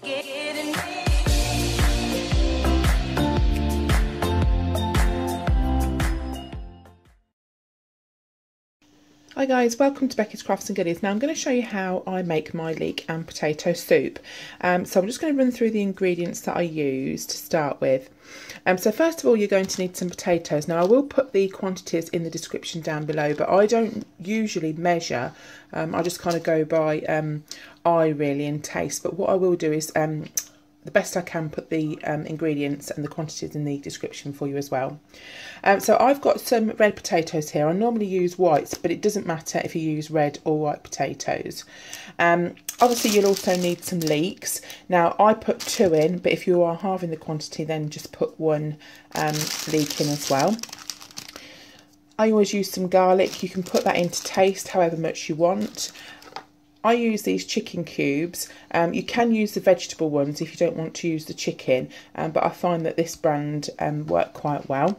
Hi guys, welcome to Becky's Crafts and Goodies. Now I'm going to show you how I make my leek and potato soup. So I'm just going to run through the ingredients that I use to start with. So first of all, you're going to need some potatoes. Now I will put the quantities in the description down below, but I don't usually measure. I just kind of go by eye really and taste. But what I will do is the best I can put the ingredients and the quantities in the description for you as well. So I've got some red potatoes here. I normally use whites, but it doesn't matter if you use red or white potatoes. Obviously you'll also need some leeks. Now I put 2 in, but if you are halving the quantity, then just put 1 leek in as well. I always use some garlic. You can put that in to taste however much you want. I use these chicken cubes. You can use the vegetable ones if you don't want to use the chicken, but I find that this brand work quite well.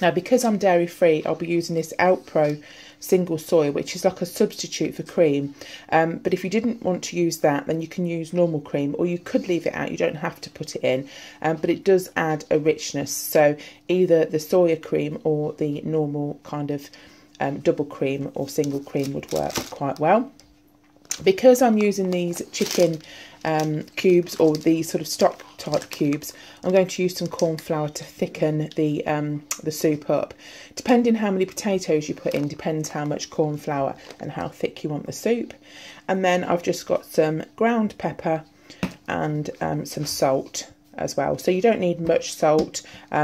Now because I'm dairy free, I'll be using this Outpro single soy, which is like a substitute for cream. But if you didn't want to use that, then you can use normal cream, or you could leave it out. You don't have to put it in, but it does add a richness. So either the Soya cream or the normal kind of double cream or single cream would work quite well. Because I'm using these chicken cubes, or these sort of stock type cubes, I'm going to use some cornflour to thicken the soup up. Depending how many potatoes you put in depends how much cornflour and how thick you want the soup. And then I've just got some ground pepper and some salt as well. So you don't need much salt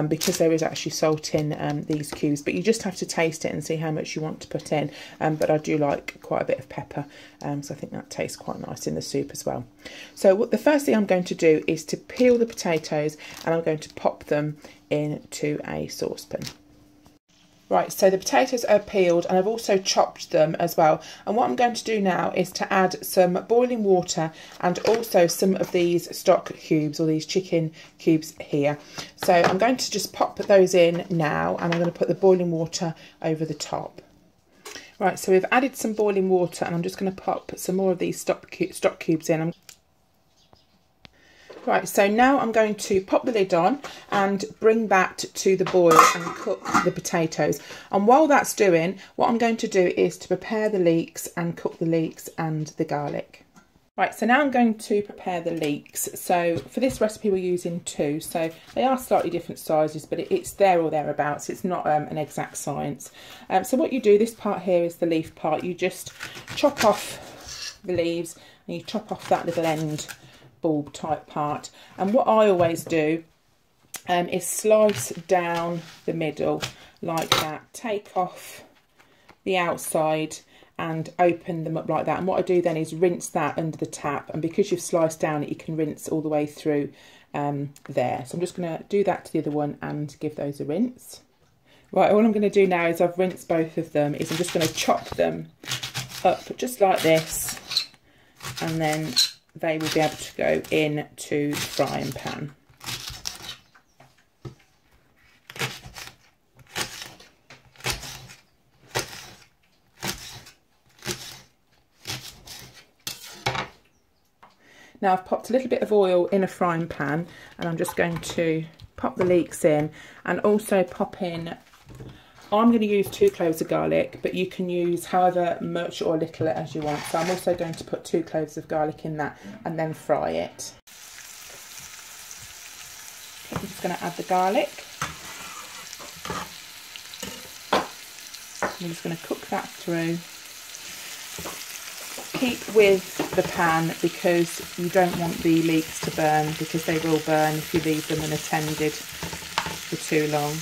because there is actually salt in these cubes, but you just have to taste it and see how much you want to put in. But I do like quite a bit of pepper, so I think that tastes quite nice in the soup as well. So the first thing I'm going to do is to peel the potatoes, and I'm going to pop them into a saucepan. Right, so the potatoes are peeled, and I've also chopped them as well. And what I'm going to do now is to add some boiling water and also some of these stock cubes, or these chicken cubes here. So I'm going to just pop those in now, and I'm going to put the boiling water over the top. Right, so we've added some boiling water, and I'm just going to pop some more of these stock cubes in. Right, so now I'm going to pop the lid on and bring that to the boil and cook the potatoes. And while that's doing, what I'm going to do is to prepare the leeks and cook the leeks and the garlic. Right, so now I'm going to prepare the leeks. So for this recipe we're using 2, so they are slightly different sizes, but it's there or thereabouts. It's not an exact science. So what you do, this part here is the leaf part. You just chop off the leaves and you chop off that little end bulb type part, and what I always do is slice down the middle like that, take off the outside and open them up like that. And what I do then is rinse that under the tap, and because you've sliced down it, you can rinse all the way through there. So I'm just going to do that to the other one and give those a rinse. Right, all I'm going to do now is I've rinsed both of them, is I'm just going to chop them up just like this, and then they will be able to go into the frying pan. Now I've popped a little bit of oil in a frying pan, and I'm just going to pop the leeks in, and also pop in, I'm going to use 2 cloves of garlic, but you can use however much or little as you want. So I'm also going to put 2 cloves of garlic in that and then fry it. Okay, I'm just going to add the garlic. I'm just going to cook that through. Keep with the pan because you don't want the leeks to burn, because they will burn if you leave them unattended for too long.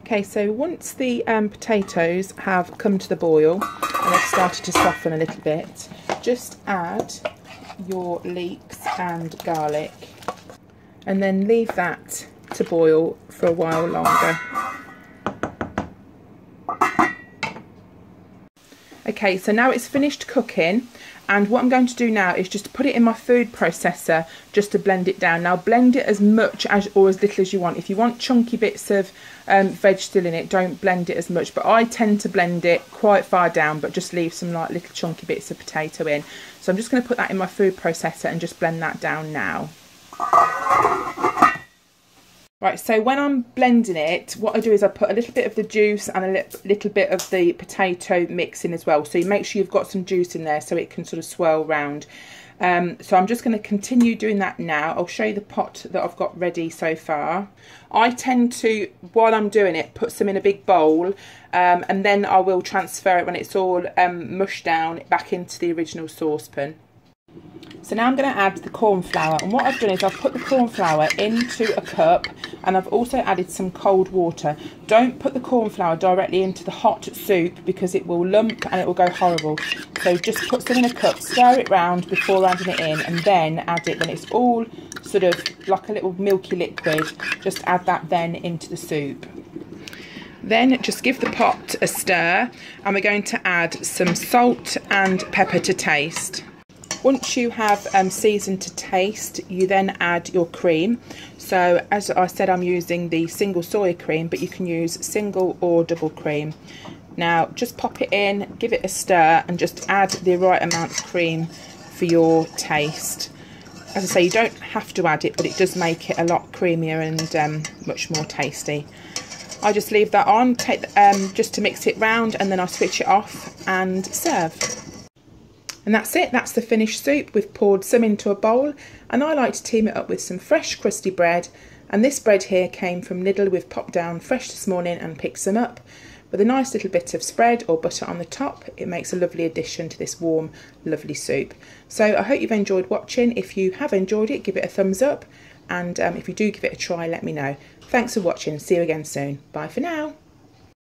Okay, so once the potatoes have come to the boil and they've started to soften a little bit, just add your leeks and garlic, and then leave that to boil for a while longer. Okay, so now it's finished cooking, and what I'm going to do now is just put it in my food processor just to blend it down. Now blend it as much as or as little as you want. If you want chunky bits of veg still in it, don't blend it as much, but I tend to blend it quite far down, but just leave some like little chunky bits of potato in. So I'm just going to put that in my food processor and just blend that down now. Right, so when I'm blending it, what I do is I put a little bit of the juice and a little bit of the potato mix in as well. So you make sure you've got some juice in there so it can sort of swirl round. So I'm just going to continue doing that now. I'll show you the pot that I've got ready so far. I tend to, while I'm doing it, put some in a big bowl, and then I will transfer it when it's all mushed down back into the original saucepan. So now I'm going to add the corn flour, and what I've done is I've put the corn flour into a cup, and I've also added some cold water. Don't put the corn flour directly into the hot soup because it will lump and it will go horrible. So just put some in a cup, stir it round before adding it in, and then add it when it's all sort of like a little milky liquid. Just add that then into the soup. Then just give the pot a stir, and we're going to add some salt and pepper to taste. Once you have seasoned to taste, you then add your cream. So as I said, I'm using the single soya cream, but you can use single or double cream. Now just pop it in, give it a stir, and just add the right amount of cream for your taste. As I say, you don't have to add it, but it does make it a lot creamier and much more tasty. I just leave that on, just to mix it round, and then I switch it off and serve. And that's it, that's the finished soup. We've poured some into a bowl, and I like to team it up with some fresh crusty bread. And this bread here came from Lidl. We've popped down fresh this morning and picked some up. With a nice little bit of spread or butter on the top, it makes a lovely addition to this warm, lovely soup. So I hope you've enjoyed watching. If you have enjoyed it, give it a thumbs up. And if you do give it a try, let me know. Thanks for watching. See you again soon. Bye for now.